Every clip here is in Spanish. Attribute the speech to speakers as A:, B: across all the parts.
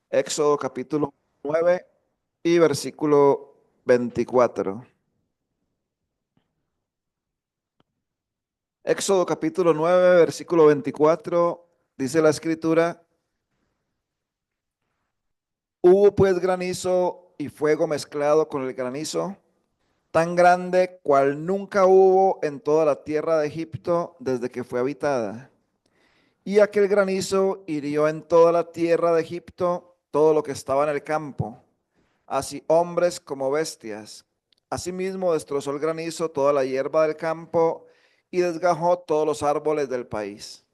A: Éxodo capítulo 9 y versículo 24. Éxodo capítulo 9, versículo 24, dice la escritura: hubo pues granizo y fuego mezclado con el granizo, tan grande cual nunca hubo en toda la tierra de Egipto desde que fue habitada. Y aquel granizo hirió en toda la tierra de Egipto todo lo que estaba en el campo, así hombres como bestias. Asimismo destrozó el granizo toda la hierba del campo y desgajó todos los árboles del país.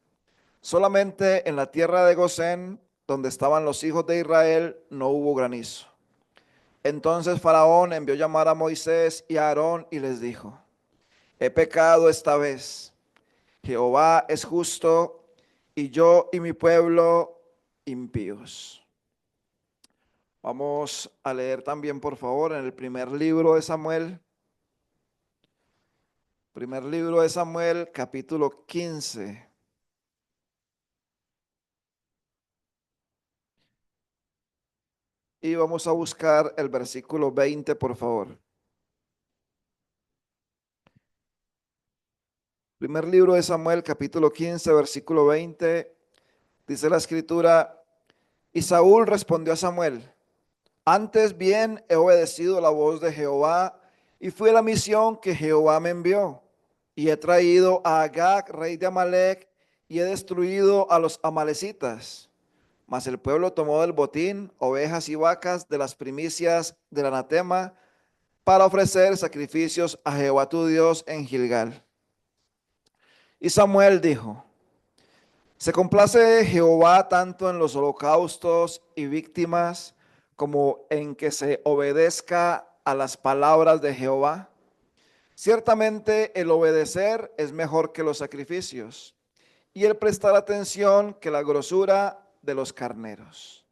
A: Solamente en la tierra de Gosén, donde estaban los hijos de Israel, no hubo granizo. Entonces Faraón envió llamar a Moisés y a Aarón y les dijo: he pecado esta vez. Jehová es justo y yo y mi pueblo impíos. Vamos a leer también, por favor, en el primer libro de Samuel. Primer libro de Samuel, capítulo 15. Y vamos a buscar el versículo 20, por favor. Primer libro de Samuel, capítulo 15, versículo 20. Dice la escritura: y Saúl respondió a Samuel: antes bien he obedecido la voz de Jehová y fui a la misión que Jehová me envió. Y he traído a Agag, rey de Amalec, y he destruido a los amalecitas. Mas el pueblo tomó del botín ovejas y vacas de las primicias del anatema para ofrecer sacrificios a Jehová tu Dios en Gilgal. Y Samuel dijo: se complace Jehová tanto en los holocaustos y víctimas como en que se obedezca a las palabras de Jehová. Ciertamente el obedecer es mejor que los sacrificios, y el prestar atención que la grosura de los carneros.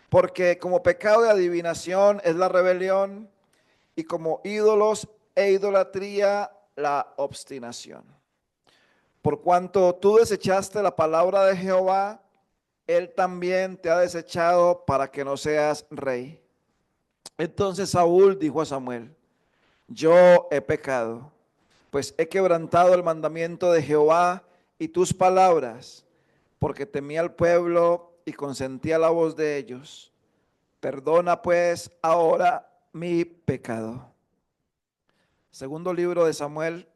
A: Porque como pecado de adivinación es la rebelión, y como ídolos e idolatría la obstinación. Por cuanto tú desechaste la palabra de Jehová, él también te ha desechado para que no seas rey. Entonces Saúl dijo a Samuel: yo he pecado, pues he quebrantado el mandamiento de Jehová y tus palabras, porque temí al pueblo y consentí a la voz de ellos. Perdona pues ahora mi pecado. Segundo libro de Samuel,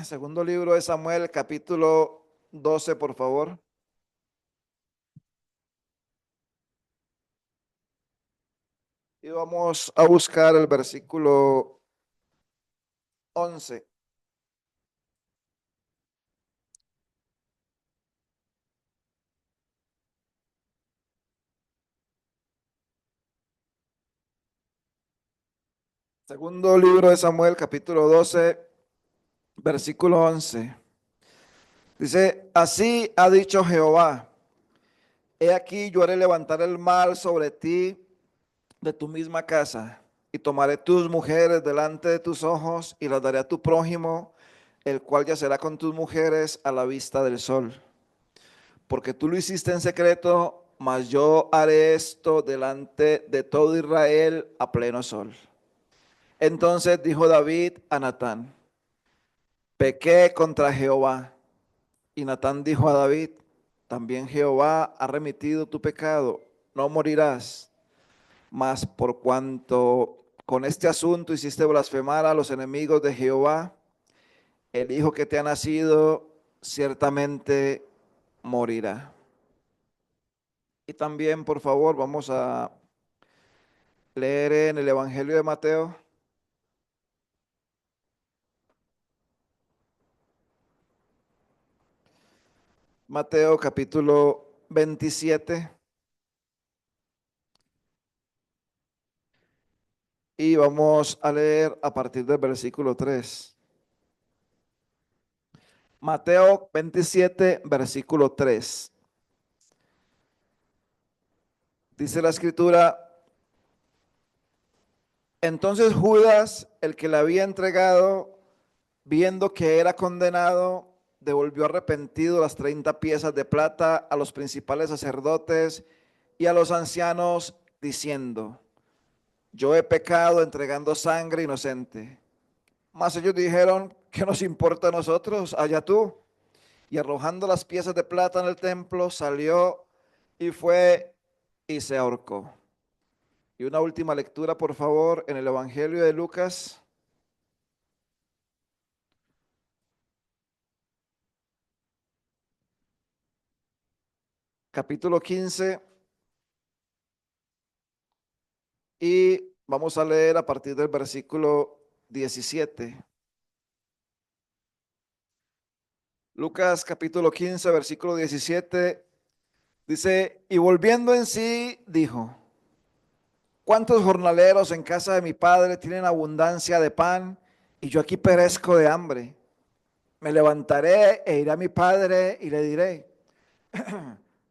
A: segundo libro de Samuel, capítulo 12, por favor. Y vamos a buscar el versículo 11. Segundo libro de Samuel, capítulo 12, versículo 11. Dice: así ha dicho Jehová: he aquí yo haré levantar el mal sobre ti de tu misma casa, y tomaré tus mujeres delante de tus ojos, y las daré a tu prójimo, el cual yacerá con tus mujeres a la vista del sol. Porque tú lo hiciste en secreto, mas yo haré esto delante de todo Israel a pleno sol. Entonces dijo David a Natán: pequé contra Jehová. Y Natán dijo a David: también Jehová ha remitido tu pecado, no morirás. Mas por cuanto con este asunto hiciste blasfemar a los enemigos de Jehová, el hijo que te ha nacido ciertamente morirá. Y también, por favor, vamos a leer en el Evangelio de Mateo. Mateo capítulo 27. Y vamos a leer a partir del versículo 3. Mateo 27, versículo 3. Dice la escritura: entonces Judas, el que le había entregado, viendo que era condenado, devolvió arrepentido las 30 piezas de plata a los principales sacerdotes y a los ancianos, diciendo: yo he pecado entregando sangre inocente. Mas ellos dijeron: ¿qué nos importa a nosotros? Allá tú. Y arrojando las piezas de plata en el templo, salió y fue y se ahorcó. Y una última lectura, por favor, en el Evangelio de Lucas, capítulo 15, y vamos a leer a partir del versículo 17. Lucas capítulo 15, versículo 17, dice: y volviendo en sí, dijo: ¿cuántos jornaleros en casa de mi padre tienen abundancia de pan y yo aquí perezco de hambre? Me levantaré e iré a mi padre y le diré: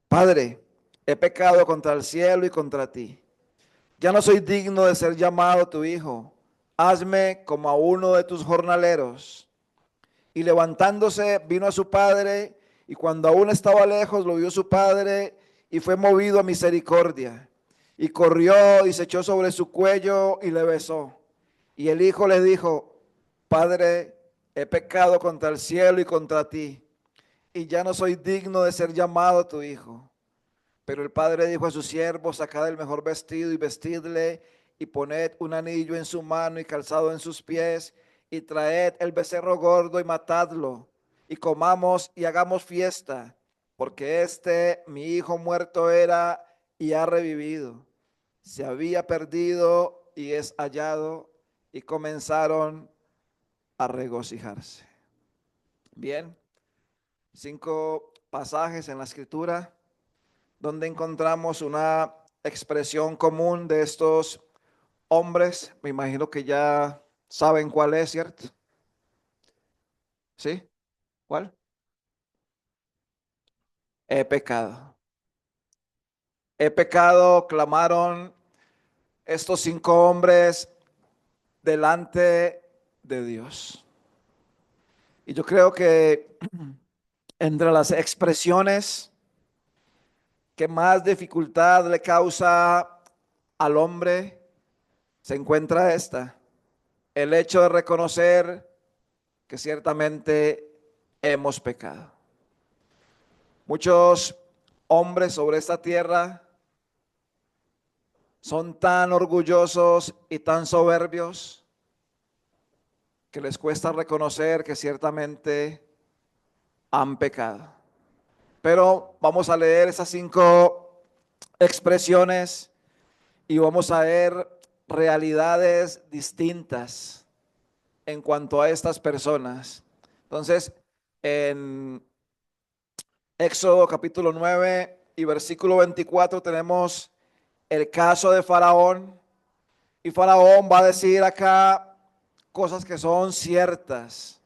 A: Padre, he pecado contra el cielo y contra ti. Ya no soy digno de ser llamado tu hijo. Hazme como a uno de tus jornaleros. Y levantándose vino a su padre, y cuando aún estaba lejos lo vio su padre, y fue movido a misericordia. Y corrió y se echó sobre su cuello y le besó. Y el hijo le dijo: Padre, he pecado contra el cielo y contra ti, y ya no soy digno de ser llamado tu hijo. Pero el padre dijo a sus siervos: sacad el mejor vestido y vestidle, y poned un anillo en su mano y calzado en sus pies, y traed el becerro gordo y matadlo, y comamos y hagamos fiesta, porque este mi hijo muerto era y ha revivido, se había perdido y es hallado. Y comenzaron a regocijarse. Bien, 5 pasajes en la escritura donde encontramos una expresión común de estos hombres. Me imagino que ya saben cuál es, ¿cierto? ¿Sí? ¿Cuál? He pecado. He pecado, clamaron estos 5 hombres delante de Dios. Y yo creo que entre las expresiones que más dificultad le causa al hombre se encuentra esta: el hecho de reconocer que ciertamente hemos pecado. Muchos hombres sobre esta tierra son tan orgullosos y tan soberbios que les cuesta reconocer que ciertamente han pecado. Pero vamos a leer esas 5 expresiones y vamos a ver realidades distintas en cuanto a estas personas. Entonces, en Éxodo capítulo 9 y versículo 24 tenemos el caso de Faraón. Y Faraón va a decir acá cosas que son ciertas,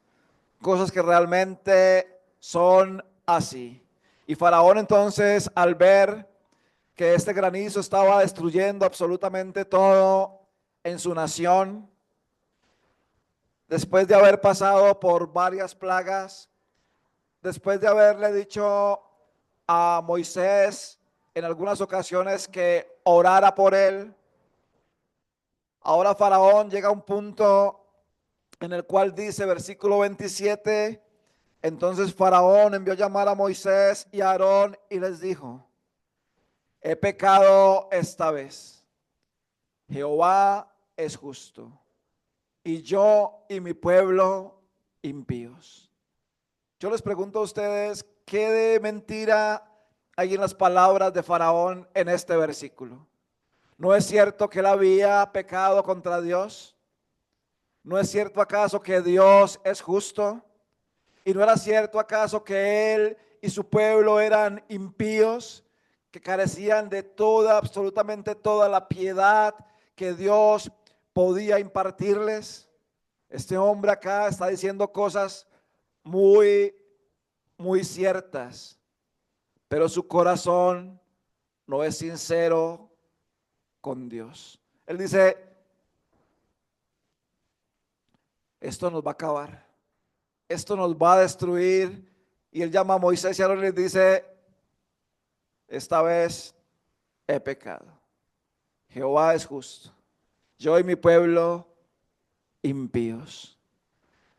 A: cosas que realmente son así. Y Faraón entonces, al ver que este granizo estaba destruyendo absolutamente todo en su nación, después de haber pasado por varias plagas, después de haberle dicho a Moisés en algunas ocasiones que orara por él, ahora Faraón llega a un punto en el cual dice, versículo 27, entonces Faraón envió a llamar a Moisés y a Aarón y les dijo: he pecado esta vez. Jehová es justo, y yo y mi pueblo impíos. Yo les pregunto a ustedes, ¿qué de mentira hay en las palabras de Faraón en este versículo? ¿No es cierto que él había pecado contra Dios? ¿No es cierto acaso que Dios es justo? ¿Y no era cierto acaso que él y su pueblo eran impíos, que carecían de toda, absolutamente toda la piedad que Dios podía impartirles? Este hombre acá está diciendo cosas muy, muy ciertas, pero su corazón no es sincero con Dios. Él dice: esto nos va a acabar, esto nos va a destruir Y él llama a Moisés y Aarón y les dice, esta vez he pecado. Jehová es justo. Yo y mi pueblo impíos.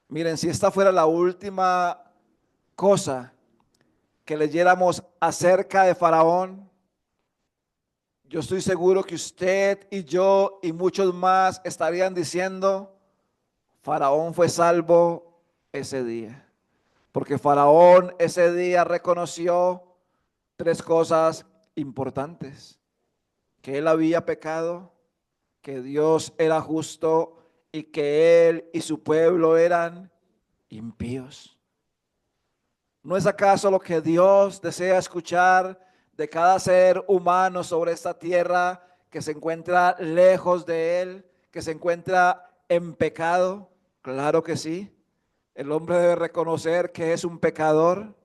A: Miren, si esta fuera la última cosa que leyéramos acerca de Faraón, yo estoy seguro que usted y yo y muchos más estarían diciendo, Faraón fue salvo ese día. Porque Faraón ese día reconoció tres cosas importantes: que él había pecado, que Dios era justo y que él y su pueblo eran impíos. ¿No es acaso lo que Dios desea escuchar de cada ser humano sobre esta tierra que se encuentra lejos de Él, que se encuentra en pecado? Claro que sí. El hombre debe reconocer que es un pecador.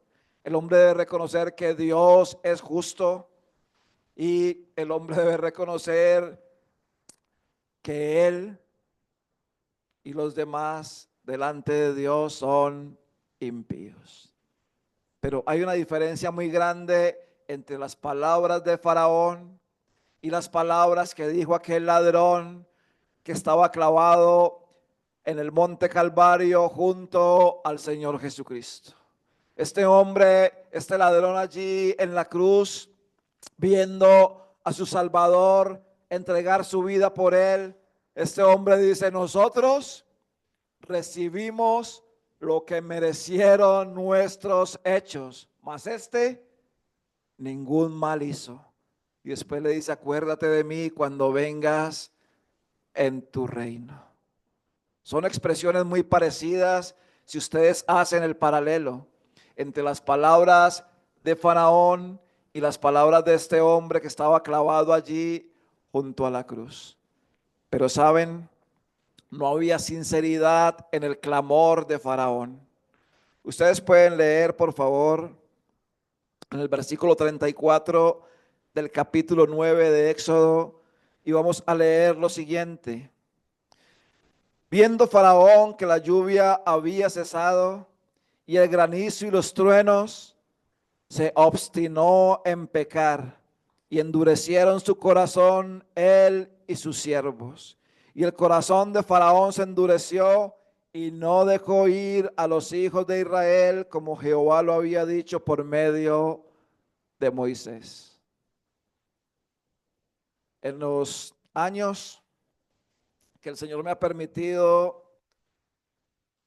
A: El hombre debe reconocer que Dios es justo. Y el hombre debe reconocer que él y los demás delante de Dios son impíos. Pero hay una diferencia muy grande entre las palabras de Faraón y las palabras que dijo aquel ladrón que estaba clavado en el monte Calvario junto al Señor Jesucristo. Este hombre, este ladrón allí en la cruz, viendo a su Salvador entregar su vida por él, este hombre dice, nosotros recibimos lo que merecieron nuestros hechos, mas este ningún mal hizo. Y después le dice, acuérdate de mí cuando vengas en tu reino. Son expresiones muy parecidas si ustedes hacen el paralelo entre las palabras de Faraón y las palabras de este hombre que estaba clavado allí junto a la cruz. Pero saben, no había sinceridad en el clamor de Faraón. Ustedes pueden leer, por favor, en el versículo 34 del capítulo 9 de Éxodo, y vamos a leer lo siguiente. Viendo Faraón que la lluvia había cesado y el granizo y los truenos, se obstinó en pecar y endurecieron su corazón él y sus siervos. Y el corazón de Faraón se endureció y no dejó ir a los hijos de Israel como Jehová lo había dicho por medio de Moisés. En los años que el Señor me ha permitido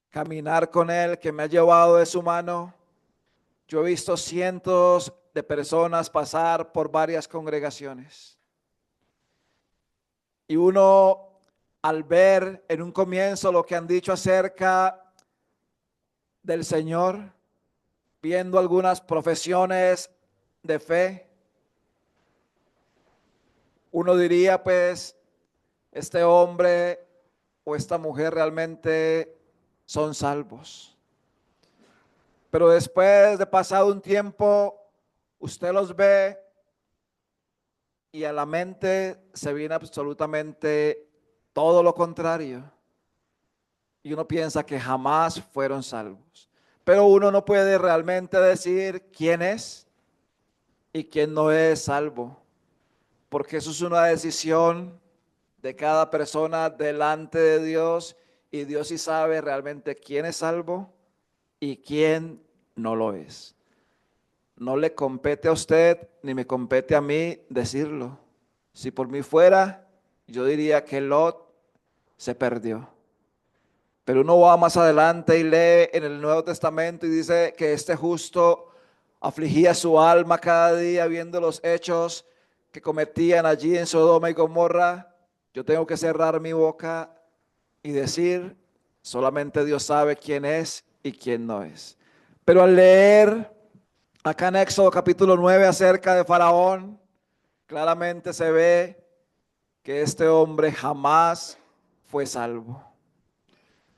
A: caminar con Él, que me ha llevado de su mano, yo he visto cientos de personas pasar por varias congregaciones. Y uno, al ver en un comienzo lo que han dicho acerca del Señor, viendo algunas profesiones de fe, uno diría, pues, este hombre o esta mujer realmente son salvos. Pero después de pasado un tiempo, usted los ve y a la mente se viene absolutamente todo lo contrario. Y uno piensa que jamás fueron salvos. Pero uno no puede realmente decir quién es y quién no es salvo, porque eso es una decisión de cada persona delante de Dios, y Dios sí sabe realmente quién es salvo y quién no lo es. No le compete a usted ni me compete a mí decirlo. Si por mí fuera, yo diría que Lot se perdió. Pero uno va más adelante y lee en el Nuevo Testamento y dice que este justo afligía su alma cada día viendo los hechos que cometían allí en Sodoma y Gomorra. Yo tengo que cerrar mi boca y decir, solamente Dios sabe quién es y quién no es. Pero al leer acá en Éxodo capítulo 9 acerca de Faraón, claramente se ve que este hombre jamás fue salvo.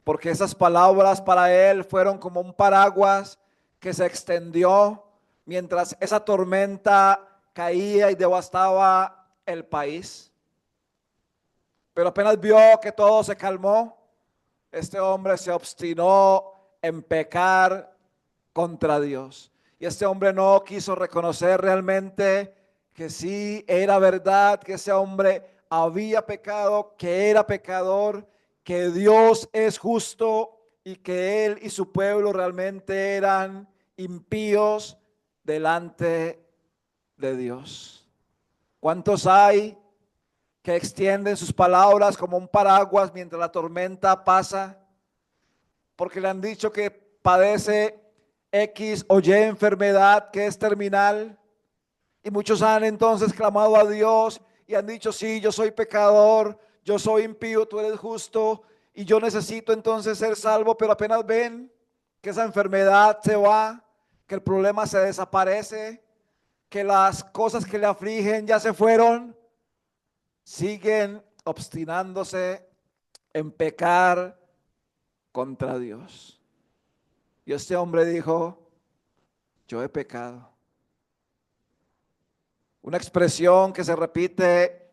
A: Porque esas palabras para él fueron como un paraguas que se extendió mientras esa tormenta caía y devastaba el país. Pero apenas vio que todo se calmó, este hombre se obstinó en pecar contra Dios. Y este hombre no quiso reconocer realmente que sí era verdad, que ese hombre había pecado, que era pecador, que Dios es justo y que él y su pueblo realmente eran impíos delante de Dios. ¿Cuántos hay que extienden sus palabras como un paraguas mientras la tormenta pasa? Porque le han dicho que padece X o Y enfermedad que es terminal. Y muchos han entonces clamado a Dios y han dicho, sí, yo soy pecador, yo soy impío, tú eres justo y yo necesito entonces ser salvo, pero apenas ven que esa enfermedad se va, que el problema se desaparece, que las cosas que le afligen ya se fueron, siguen obstinándose en pecar contra Dios. Y este hombre dijo, yo he pecado. Una expresión que se repite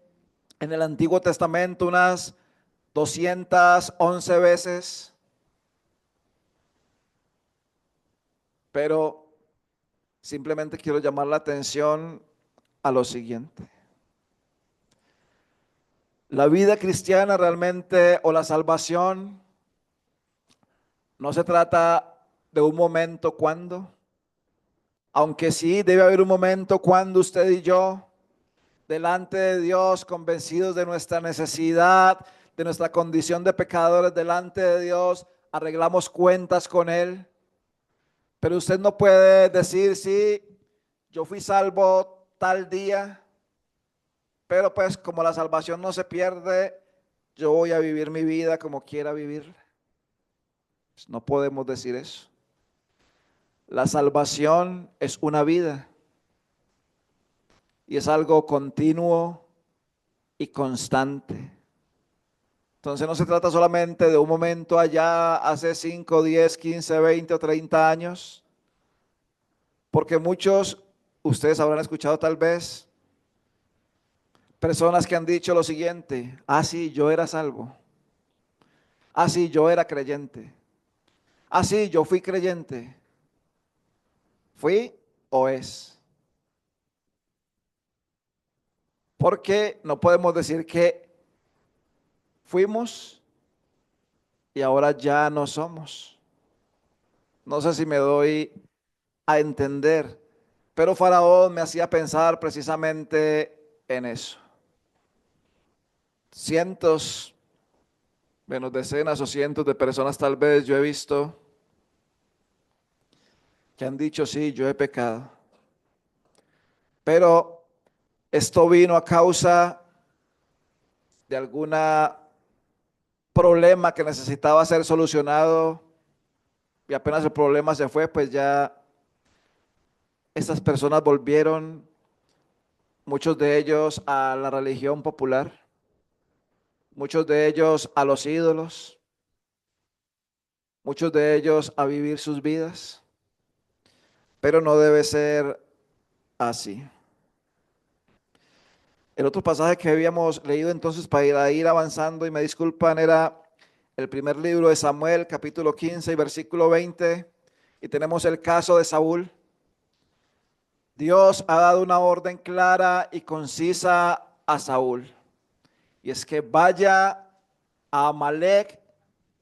A: en el Antiguo Testamento unas 211 veces, pero simplemente quiero llamar la atención a lo siguiente. La vida cristiana realmente o la salvación no se trata de un momento cuando, aunque sí debe haber un momento cuando usted y yo delante de Dios, convencidos de nuestra necesidad, de nuestra condición de pecadores delante de Dios, arreglamos cuentas con Él. Pero usted no puede decir, sí, yo fui salvo tal día, pero pues como la salvación no se pierde, yo voy a vivir mi vida como quiera vivir. Pues no podemos decir eso. La salvación es una vida y es algo continuo y constante. Entonces no se trata solamente de un momento allá hace 5, 10, 15, 20 o 30 años, porque muchos, ustedes habrán escuchado tal vez, personas que han dicho lo siguiente, ah sí, yo era salvo, ah sí, yo era creyente, ah sí, yo fui creyente, fui o es. Porque no podemos decir que fuimos y ahora ya no somos. No sé si me doy a entender, pero Faraón me hacía pensar precisamente en eso. Cientos, menos decenas o cientos de personas tal vez yo he visto que han dicho, sí, yo he pecado. Pero esto vino a causa de algún problema que necesitaba ser solucionado y apenas el problema se fue, pues ya estas personas volvieron, muchos de ellos a la religión popular, muchos de ellos a los ídolos, muchos de ellos a vivir sus vidas, pero no debe ser así. El otro pasaje que habíamos leído entonces para ir avanzando, y me disculpan, era el primer libro de Samuel, capítulo 15 y versículo 20, y tenemos el caso de Saúl. Dios ha dado una orden clara y concisa a Saúl, y es que vaya a Amalek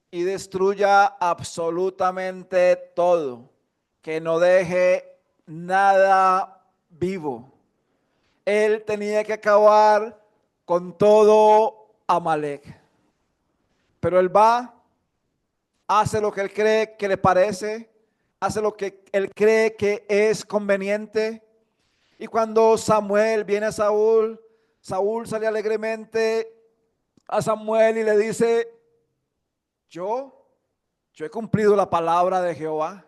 A: y destruya absolutamente todo, que no deje nada vivo. Él tenía que acabar con todo Amalek. Pero él va, hace lo que él cree que le parece, hace lo que él cree que es conveniente. Y cuando Samuel viene a Saúl, Saúl sale alegremente a Samuel y le dice, yo, yo he cumplido la palabra de Jehová.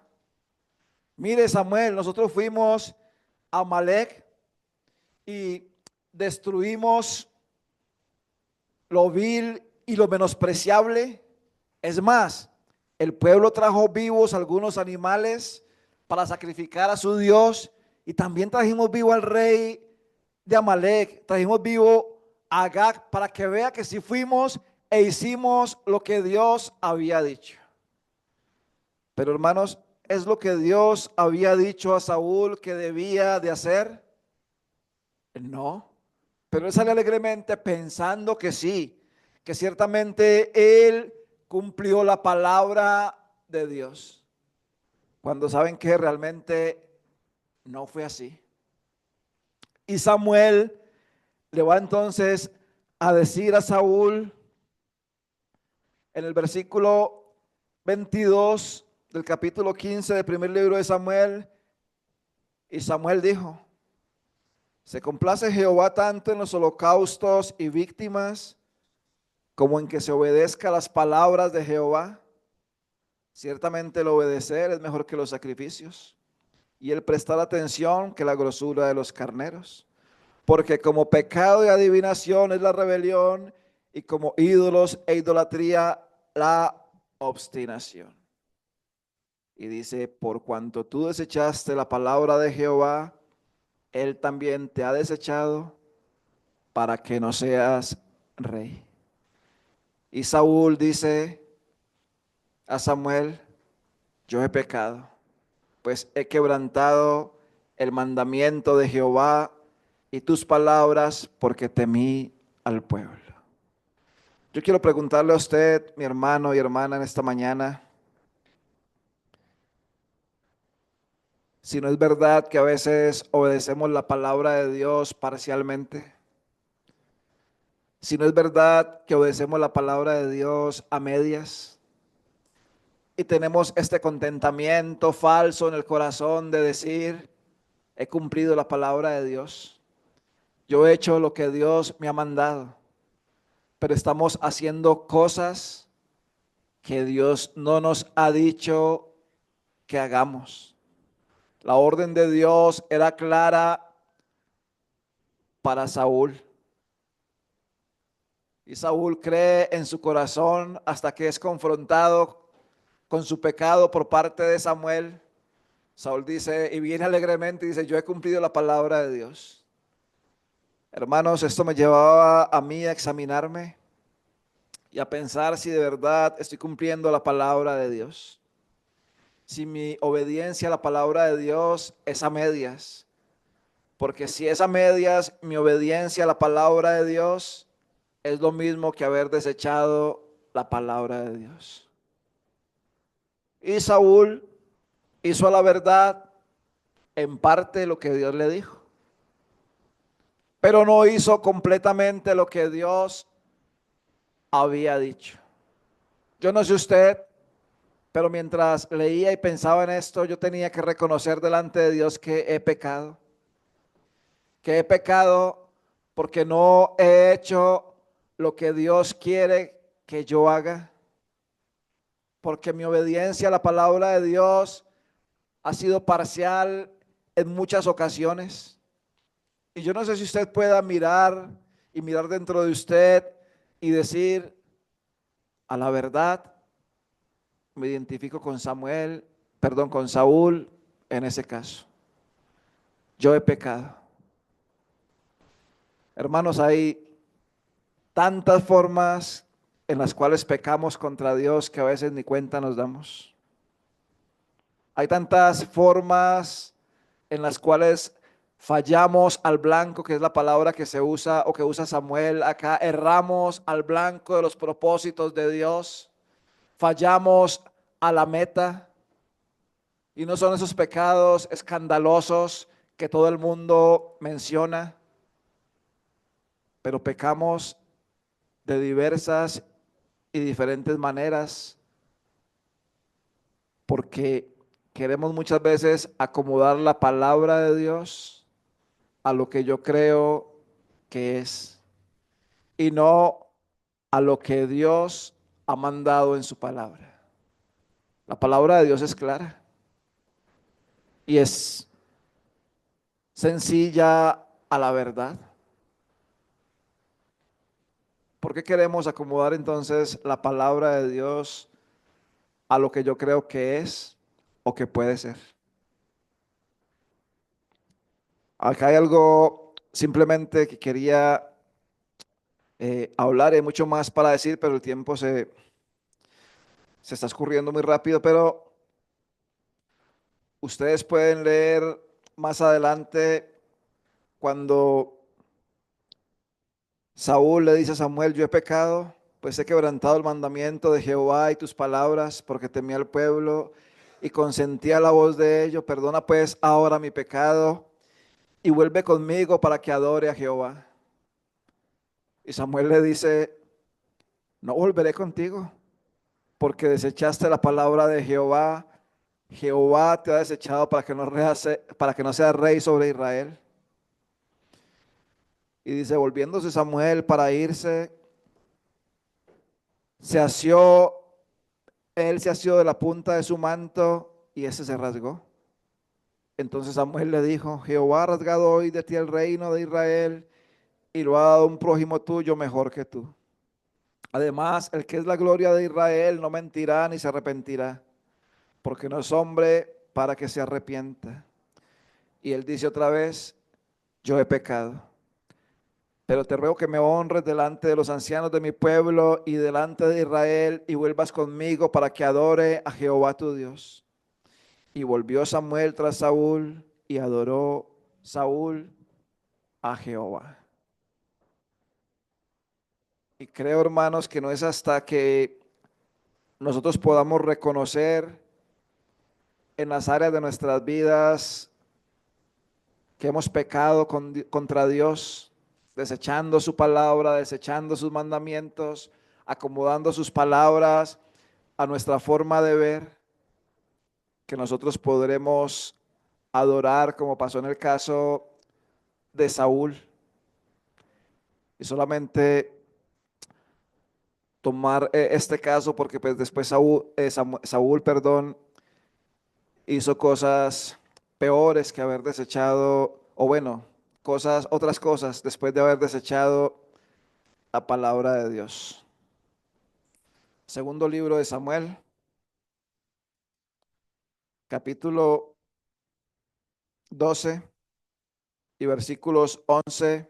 A: Mire Samuel, nosotros fuimos a Amalek y destruimos lo vil y lo menospreciable. Es más, el pueblo trajo vivos algunos animales para sacrificar a su Dios y también trajimos vivo al rey de Amalek, trajimos vivo a Agag para que vea que si fuimos e hicimos lo que Dios había dicho. Pero hermanos, es lo que Dios había dicho a Saúl que debía de hacer? No, pero él sale alegremente pensando que sí, que ciertamente él cumplió la palabra de Dios, cuando saben que realmente no fue así. Y Samuel le va entonces a decir a Saúl en el versículo 22 del capítulo 15 del primer libro de Samuel, y Samuel dijo: ¿se complace Jehová tanto en los holocaustos y víctimas como en que se obedezca las palabras de Jehová? Ciertamente el obedecer es mejor que los sacrificios, y el prestar atención que la grosura de los carneros. Porque como pecado y adivinación es la rebelión, y como ídolos e idolatría la obstinación. Y dice: por cuanto tú desechaste la palabra de Jehová, él también te ha desechado para que no seas rey. Y Saúl dice a Samuel: yo he pecado, pues he quebrantado el mandamiento de Jehová y tus palabras, porque temí al pueblo. Yo quiero preguntarle a usted, mi hermano y hermana, en esta mañana, si no es verdad que a veces obedecemos la palabra de Dios parcialmente, si no es verdad que obedecemos la palabra de Dios a medias y tenemos este contentamiento falso en el corazón de decir: he cumplido la palabra de Dios, yo he hecho lo que Dios me ha mandado, pero estamos haciendo cosas que Dios no nos ha dicho que hagamos. La orden de Dios era clara para Saúl. Y Saúl cree en su corazón hasta que es confrontado con su pecado por parte de Samuel. Saúl dice, y viene alegremente y dice: yo he cumplido la palabra de Dios. Hermanos, esto me llevaba a mí a examinarme y a pensar si de verdad estoy cumpliendo la palabra de Dios. Si mi obediencia a la palabra de Dios es a medias. Porque si es a medias, mi obediencia a la palabra de Dios es lo mismo que haber desechado la palabra de Dios. Y Saúl hizo a la verdad en parte lo que Dios le dijo, pero no hizo completamente lo que Dios había dicho. Yo no sé usted, pero mientras leía y pensaba en esto, yo tenía que reconocer delante de Dios que he pecado porque no he hecho lo que Dios quiere que yo haga, porque mi obediencia a la palabra de Dios ha sido parcial en muchas ocasiones. Y yo no sé si usted pueda mirar y mirar dentro de usted y decir: a la verdad, me identifico con con Saúl en ese caso. Yo he pecado. Hermanos, hay tantas formas en las cuales pecamos contra Dios que a veces ni cuenta nos damos. Hay tantas formas en las cuales fallamos al blanco, que es la palabra que se usa o que usa Samuel acá. Erramos al blanco de los propósitos de Dios. Fallamos a la meta. Y no son esos pecados escandalosos que todo el mundo menciona, pero pecamos de diversas y diferentes maneras porque queremos muchas veces acomodar la palabra de Dios a lo que yo creo que es y no a lo que Dios ha mandado en su palabra. La palabra de Dios es clara y es sencilla a la verdad. ¿Por qué queremos acomodar entonces la palabra de Dios a lo que yo creo que es o que puede ser? Acá hay algo simplemente que quería hablar, hay mucho más para decir, pero el tiempo se está escurriendo muy rápido, pero Ustedes pueden leer más adelante cuando Saúl le dice a Samuel, yo he pecado, pues he quebrantado el mandamiento de Jehová y tus palabras, porque temía al pueblo y consentía la voz de ellos. Perdona pues ahora mi pecado y vuelve conmigo para que adore a Jehová. Y Samuel le dice, no volveré contigo, porque desechaste la palabra de Jehová. Jehová te ha desechado para que no seas rey sobre Israel. Y dice, volviéndose Samuel para irse, se asió, él se asió de la punta de su manto y ese se rasgó. Entonces Samuel le dijo, Jehová ha rasgado hoy de ti el reino de Israel y lo ha dado a un prójimo tuyo mejor que tú. Además, el que es la gloria de Israel no mentirá ni se arrepentirá, porque no es hombre para que se arrepienta. Y él dice otra vez, yo he pecado. Pero te ruego que me honres delante de los ancianos de mi pueblo y delante de Israel y vuelvas conmigo para que adore a Jehová tu Dios. Y volvió Samuel tras Saúl y adoró Saúl a Jehová. Y creo, hermanos, que no es hasta que nosotros podamos reconocer en las áreas de nuestras vidas que hemos pecado contra Dios, desechando su palabra, desechando sus mandamientos, acomodando sus palabras a nuestra forma de ver, que nosotros podremos adorar como pasó en el caso de Saúl. Y solamente tomar este caso porque pues después Saúl, perdón, hizo cosas peores que haber desechado, o bueno, otras cosas después de haber desechado la palabra de Dios. Segundo libro de Samuel, capítulo 12 y versículos 11.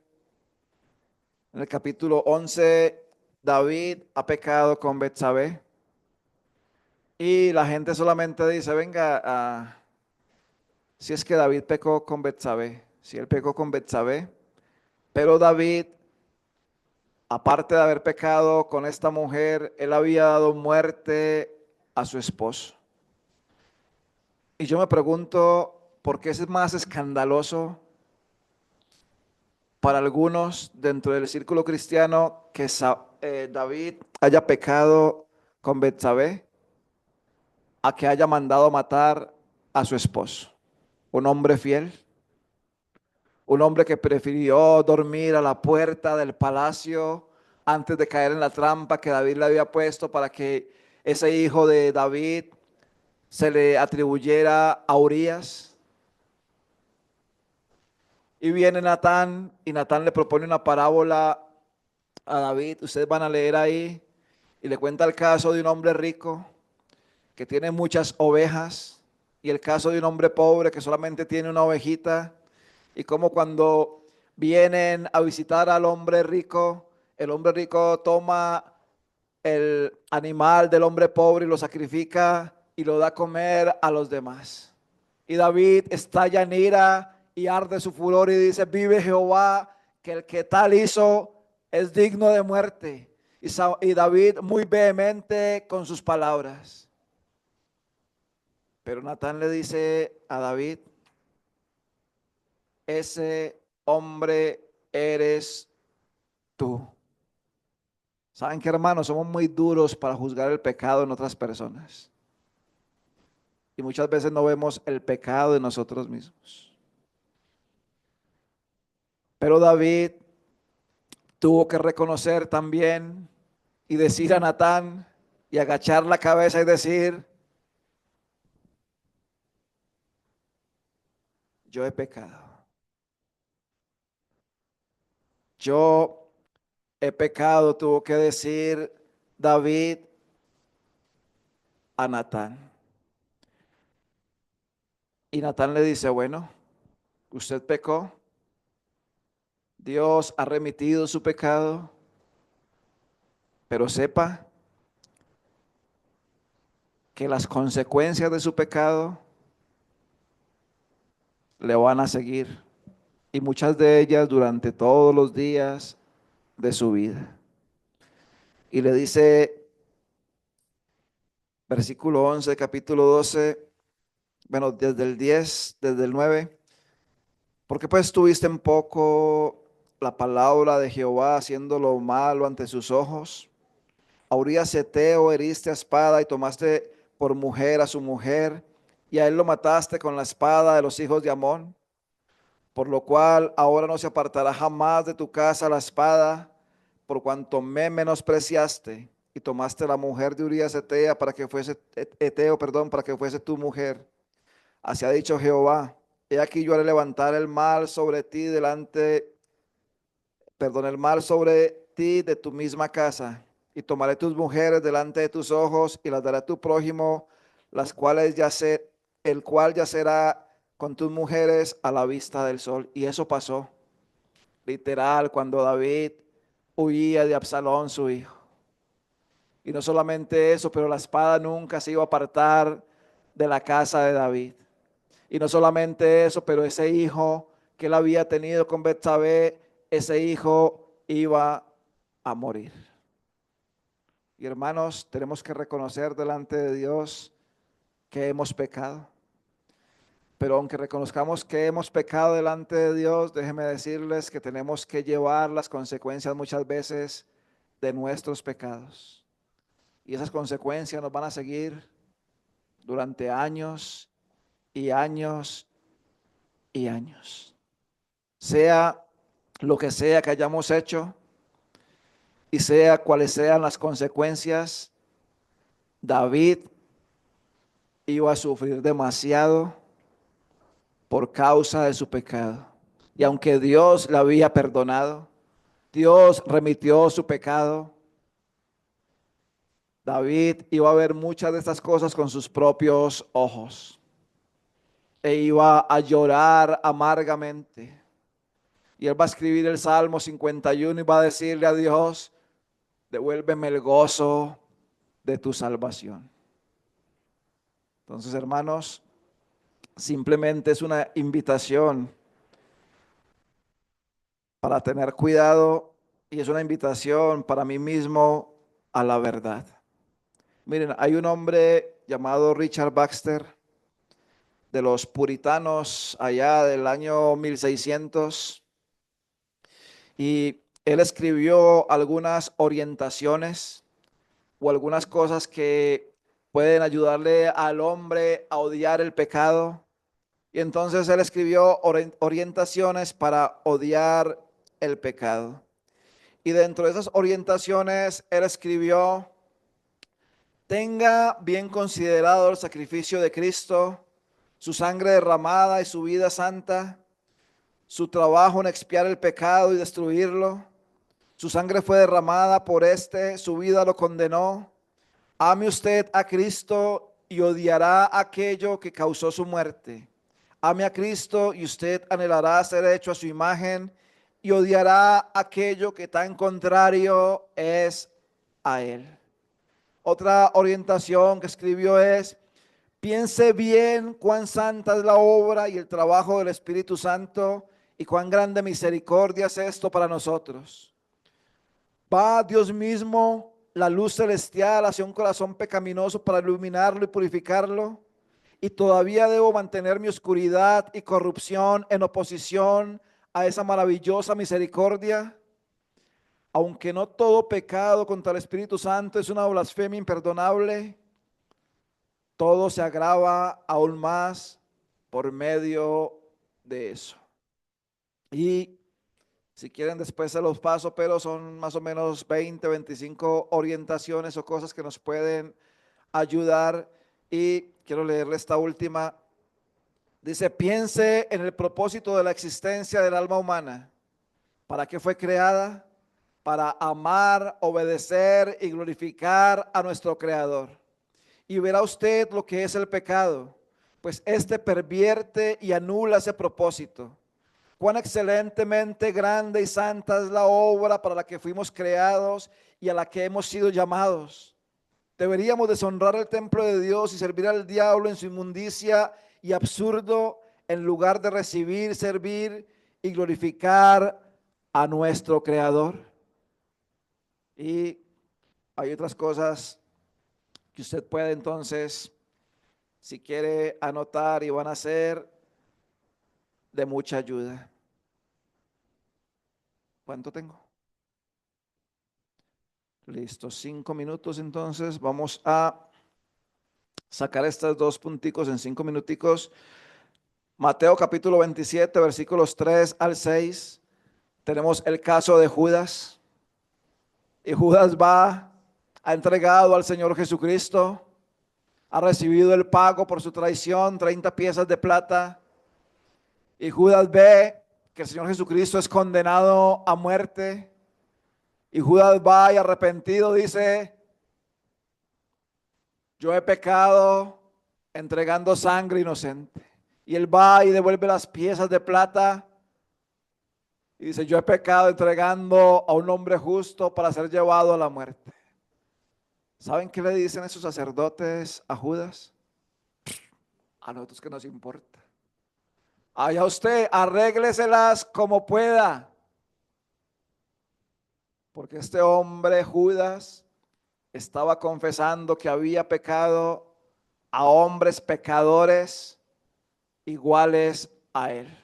A: En el capítulo 11, David ha pecado con Betsabé y la gente solamente dice, venga, si es que David pecó con Betsabé, si él pecó con Betsabé, pero David, aparte de haber pecado con esta mujer, él había dado muerte a su esposo. Y yo me pregunto, ¿por qué es más escandaloso para algunos dentro del círculo cristiano que David haya pecado con Betsabé a que haya mandado matar a su esposo? Un hombre fiel, un hombre que prefirió dormir a la puerta del palacio antes de caer en la trampa que David le había puesto para que ese hijo de David se le atribuyera a Urías. Y viene Natán y Natán le propone una parábola a David. Ustedes van a leer ahí y le cuenta el caso de un hombre rico que tiene muchas ovejas y el caso de un hombre pobre que solamente tiene una ovejita y como cuando vienen a visitar al hombre rico, el hombre rico toma el animal del hombre pobre y lo sacrifica y lo da a comer a los demás. Y David estalla en ira y arde su furor y dice, vive Jehová, que el que tal hizo es digno de muerte. Y David muy vehemente con sus palabras. Pero Natán le dice a David, ese hombre eres tú. ¿Saben qué, hermanos? Somos muy duros para juzgar el pecado en otras personas. Y muchas veces no vemos el pecado de nosotros mismos. Pero David tuvo que reconocer también y decir a Natán y agachar la cabeza y decir, yo he pecado. Yo he pecado, tuvo que decir David a Natán. Y Natán le dice, bueno, usted pecó, Dios ha remitido su pecado, pero sepa que las consecuencias de su pecado le van a seguir, y muchas de ellas durante todos los días de su vida. Y le dice, versículo 11, capítulo 12, bueno, desde el 10, desde el 9, porque pues tuviste en poco la palabra de Jehová, haciendo lo malo ante sus ojos. A Urías Heteo heriste a espada y tomaste por mujer a su mujer, y a él lo mataste con la espada de los hijos de Amón, por lo cual ahora no se apartará jamás de tu casa la espada, por cuanto me menospreciaste y tomaste la mujer de Urías Eteo para que fuese para que fuese tu mujer. Así ha dicho Jehová: he aquí yo haré levantar el mal sobre ti el mal sobre ti de tu misma casa, y tomaré tus mujeres delante de tus ojos y las daré a tu prójimo, las cuales el cual yacerá con tus mujeres a la vista del sol. Y eso pasó, literal, cuando David huía de Absalón, su hijo. Y no solamente eso, pero la espada nunca se iba a apartar de la casa de David. Y no solamente eso, pero ese hijo que él había tenido con Betsabé, ese hijo iba a morir. Y hermanos, tenemos que reconocer delante de Dios que hemos pecado. Pero aunque reconozcamos que hemos pecado delante de Dios, déjenme decirles que tenemos que llevar las consecuencias muchas veces de nuestros pecados. Y esas consecuencias nos van a seguir durante años y años y años. Sea lo que sea que hayamos hecho y sea cuáles sean las consecuencias, David iba a sufrir demasiado por causa de su pecado. Y aunque Dios le había perdonado, Dios remitió su pecado, David iba a ver muchas de estas cosas con sus propios ojos e iba a llorar amargamente. Y él va a escribir el Salmo 51 y va a decirle a Dios: devuélveme el gozo de tu salvación. Entonces, hermanos, simplemente es una invitación para tener cuidado, y es una invitación para mí mismo a la verdad. Miren, hay un hombre llamado Richard Baxter, de los puritanos allá del año 1600, y él escribió algunas orientaciones o algunas cosas que pueden ayudarle al hombre a odiar el pecado. Y entonces él escribió orientaciones para odiar el pecado. Y dentro de esas orientaciones él escribió: tenga bien considerado el sacrificio de Cristo, su sangre derramada y su vida santa, su trabajo en expiar el pecado y destruirlo. Su sangre fue derramada por su vida lo condenó. Ame usted a Cristo y odiará aquello que causó su muerte. Ame a Cristo y usted anhelará ser hecho a su imagen y odiará aquello que tan contrario es a Él. Otra orientación que escribió es: piense bien cuán santa es la obra y el trabajo del Espíritu Santo y cuán grande misericordia es esto para nosotros. Va Dios mismo, la luz celestial, hacia un corazón pecaminoso para iluminarlo y purificarlo, y todavía debo mantener mi oscuridad y corrupción en oposición a esa maravillosa misericordia. Aunque no todo pecado contra el Espíritu Santo es una blasfemia imperdonable, todo se agrava aún más por medio de eso. Y si quieren después se los paso, pero son más o menos 20, 25 orientaciones o cosas que nos pueden ayudar. Y quiero leerle esta última. Dice: piense en el propósito de la existencia del alma humana. ¿Para qué fue creada? Para amar, obedecer y glorificar a nuestro Creador. Y verá usted lo que es el pecado, pues este pervierte y anula ese propósito. Cuán excelentemente grande y santa es la obra para la que fuimos creados y a la que hemos sido llamados. Deberíamos deshonrar el templo de Dios y servir al diablo en su inmundicia y absurdo en lugar de recibir, servir y glorificar a nuestro Creador. Y hay otras cosas que usted puede entonces, si quiere anotar, y van a ser de mucha ayuda. ¿Cuánto tengo? Listo, 5 minutos entonces. Vamos a sacar estos dos punticos en 5 minuticos. Mateo capítulo 27, versículos 3 al 6. Tenemos el caso de Judas. Y Judas ha entregado al Señor Jesucristo, ha recibido el pago por su traición, 30 piezas de plata. Y Judas ve que el Señor Jesucristo es condenado a muerte. Y Judas va y arrepentido dice: yo he pecado entregando sangre inocente. Y él va y devuelve las piezas de plata y dice: yo he pecado entregando a un hombre justo para ser llevado a la muerte. ¿Saben qué le dicen esos sacerdotes a Judas? A nosotros que nos importa. Allá usted, arrégleselas como pueda. Porque este hombre Judas estaba confesando que había pecado a hombres pecadores iguales a él.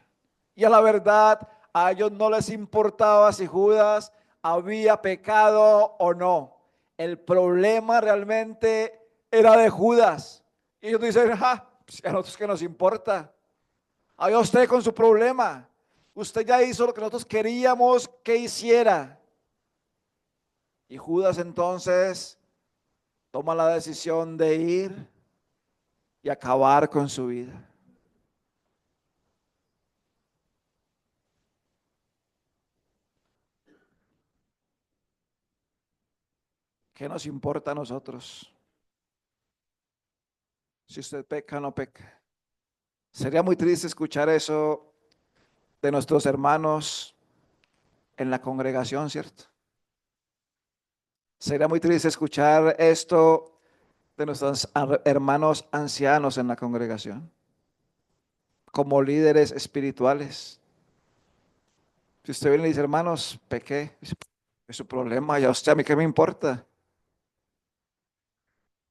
A: Y a la verdad, a ellos no les importaba si Judas había pecado o no. El problema realmente era de Judas. Y ellos dicen: pues a nosotros qué nos importa. Allá usted con su problema. Usted ya hizo lo que nosotros queríamos que hiciera. Y Judas entonces toma la decisión de ir y acabar con su vida. ¿Qué nos importa a nosotros? Si usted peca o no peca. Sería muy triste escuchar eso de nuestros hermanos en la congregación, ¿cierto? Sería muy triste escuchar esto de nuestros hermanos ancianos en la congregación, como líderes espirituales. Si usted viene y dice: hermanos, pequé, es su problema, ya usted, a mí qué me importa.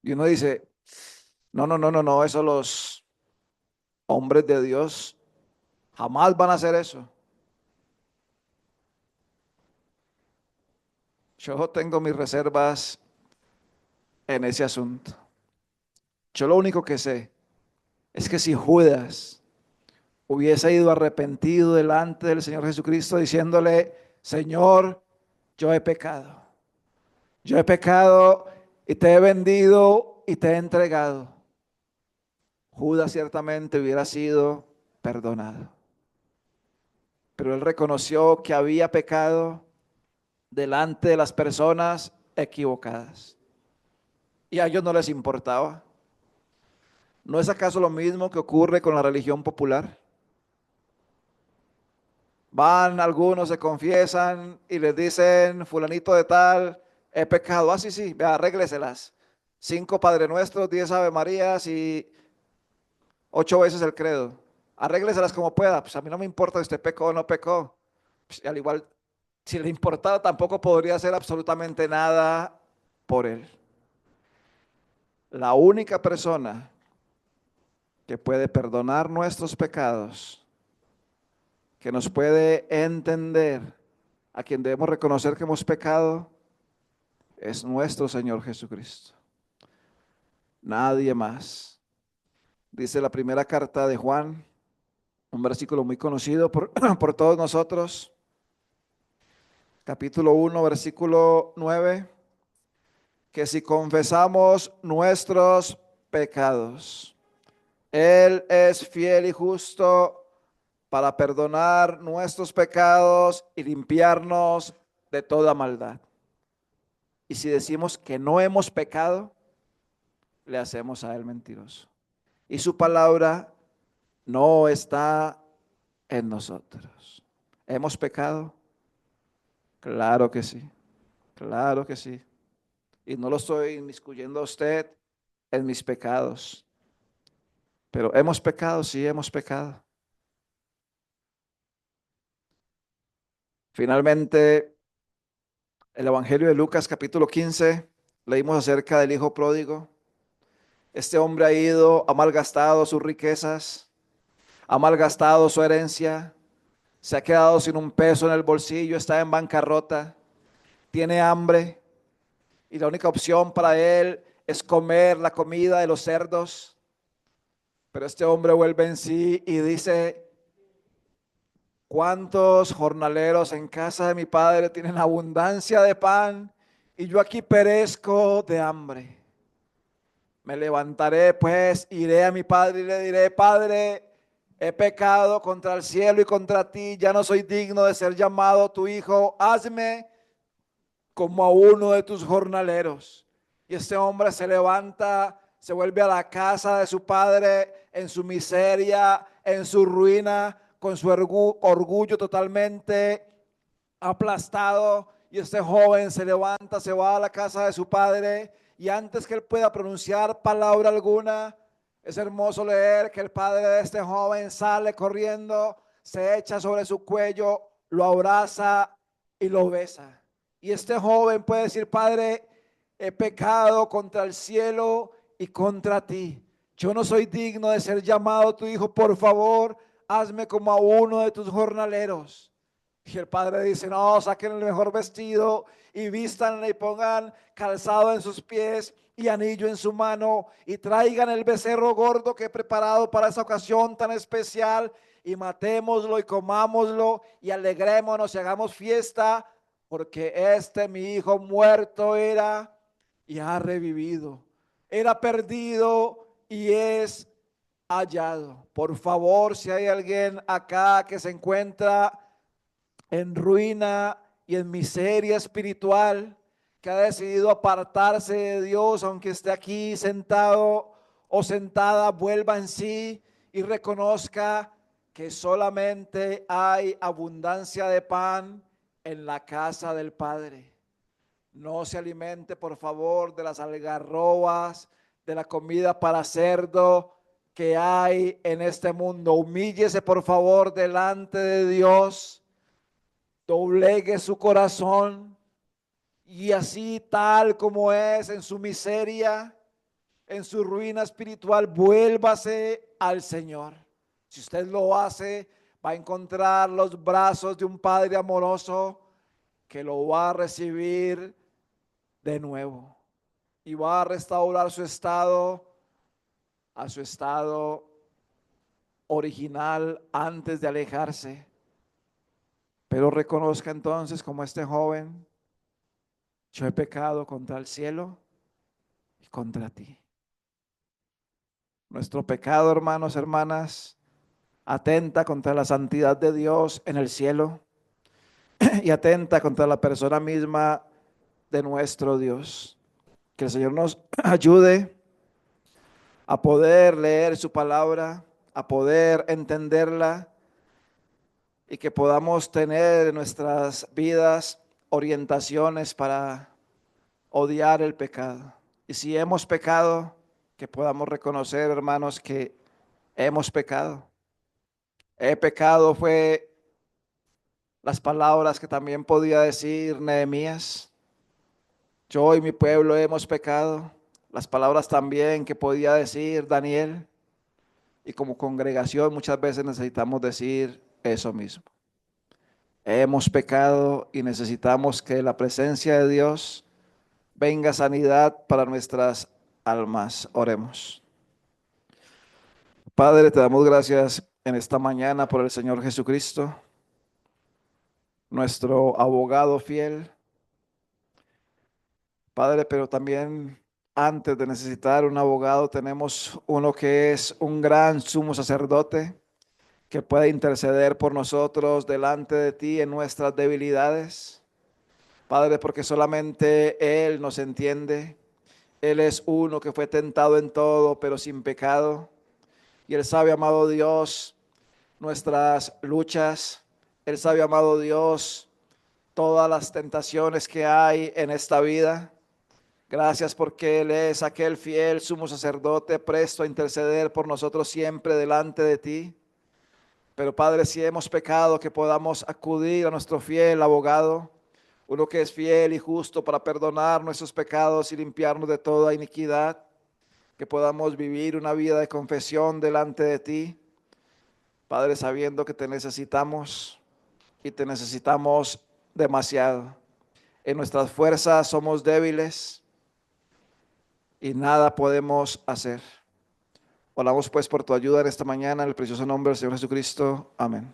A: Y uno dice: no, no, no, no, no, eso los hombres de Dios jamás van a hacer eso. Yo tengo mis reservas en ese asunto. Yo lo único que sé es que si Judas hubiese ido arrepentido delante del Señor Jesucristo diciéndole: Señor, yo he pecado y te he vendido y te he entregado, Judas ciertamente hubiera sido perdonado. Pero él reconoció que había pecado delante de las personas equivocadas. Y a ellos no les importaba. ¿No es acaso lo mismo que ocurre con la religión popular? Van algunos, se confiesan y les dicen: fulanito de tal, he pecado. Sí, sí, vea, arrégleselas. 5 Padre Nuestros, 10 Ave Marías y 8 veces el credo. Arrégleselas como pueda. Pues a mí no me importa si usted pecó o no pecó. Pues, al igual, si le importara, tampoco podría hacer absolutamente nada por él. La única persona que puede perdonar nuestros pecados, que nos puede entender, a quien debemos reconocer que hemos pecado, es nuestro Señor Jesucristo. Nadie más. Dice la primera carta de Juan, un versículo muy conocido por, por todos nosotros, capítulo 1, versículo 9, que si confesamos nuestros pecados, Él es fiel y justo para perdonar nuestros pecados y limpiarnos de toda maldad. Y si decimos que no hemos pecado, le hacemos a Él mentiroso. Y su palabra no está en nosotros. ¿Hemos pecado? Claro que sí, claro que sí. Y no lo estoy inmiscuyendo a usted en mis pecados. Pero hemos pecado, sí hemos pecado. Finalmente, el Evangelio de Lucas capítulo 15, leímos acerca del hijo pródigo. Este hombre ha ido, ha malgastado sus riquezas, ha malgastado su herencia, se ha quedado sin un peso en el bolsillo, está en bancarrota, tiene hambre y la única opción para él es comer la comida de los cerdos. Pero este hombre vuelve en sí y dice: ¿cuántos jornaleros en casa de mi padre tienen abundancia de pan y yo aquí perezco de hambre? Me levantaré pues, iré a mi padre y le diré: Padre, he pecado contra el cielo y contra ti, ya no soy digno de ser llamado tu hijo, hazme como a uno de tus jornaleros. Y este hombre se levanta, se vuelve a la casa de su padre en su miseria, en su ruina, con su orgullo totalmente aplastado. Y este joven se levanta, se va a la casa de su padre y antes que él pueda pronunciar palabra alguna, es hermoso leer que el padre de este joven sale corriendo, se echa sobre su cuello, lo abraza y lo besa. Y este joven puede decir: Padre, he pecado contra el cielo y contra ti. Yo no soy digno de ser llamado tu hijo. Por favor, hazme como a uno de tus jornaleros. Y el padre dice: no, saquen el mejor vestido y vístanle y pongan calzado en sus pies y anillo en su mano y traigan el becerro gordo que he preparado para esa ocasión tan especial y matémoslo y comámoslo y alegrémonos y hagamos fiesta, porque este mi hijo muerto era y ha revivido, era perdido y es hallado. Por favor, si hay alguien acá que se encuentra en ruina y en miseria espiritual, que ha decidido apartarse de Dios, aunque esté aquí sentado o sentada, vuelva en sí y reconozca que solamente hay abundancia de pan en la casa del Padre. No se alimente, por favor, de las algarrobas, de la comida para cerdo que hay en este mundo. Humíllese, por favor, delante de Dios, doblegue su corazón y así, tal como es en su miseria, en su ruina espiritual, vuélvase al Señor. Si usted lo hace, va a encontrar los brazos de un Padre amoroso que lo va a recibir de nuevo y va a restaurar su estado a su estado original antes de alejarse. Pero reconozca entonces, como este joven: yo he pecado contra el cielo y contra ti. Nuestro pecado, hermanos, hermanas, atenta contra la santidad de Dios en el cielo y atenta contra la persona misma de nuestro Dios. Que el Señor nos ayude a poder leer su palabra, a poder entenderla y que podamos tener en nuestras vidas orientaciones para odiar el pecado. Y si hemos pecado, que podamos reconocer, hermanos, que hemos pecado. He pecado fue las palabras que también podía decir Nehemías. Yo y mi pueblo hemos pecado. Las palabras también que podía decir Daniel. Y como congregación muchas veces necesitamos decir eso mismo. Hemos pecado y necesitamos que la presencia de Dios venga sanidad para nuestras almas. Oremos. Padre, te damos gracias en esta mañana por el Señor Jesucristo, nuestro abogado fiel. Padre, pero también antes de necesitar un abogado tenemos uno que es un gran sumo sacerdote que puede interceder por nosotros delante de ti en nuestras debilidades. Padre, porque solamente Él nos entiende. Él es uno que fue tentado en todo, pero sin pecado. Y Él sabe, amado Dios, nuestras luchas. Él sabe, amado Dios, todas las tentaciones que hay en esta vida. Gracias porque Él es aquel fiel sumo sacerdote presto a interceder por nosotros siempre delante de ti. Pero Padre, si hemos pecado, que podamos acudir a nuestro fiel abogado, uno que es fiel y justo para perdonar nuestros pecados y limpiarnos de toda iniquidad, que podamos vivir una vida de confesión delante de ti, Padre, sabiendo que te necesitamos y te necesitamos demasiado. En nuestras fuerzas somos débiles y nada podemos hacer. Oramos pues por tu ayuda en esta mañana, en el precioso nombre del Señor Jesucristo. Amén.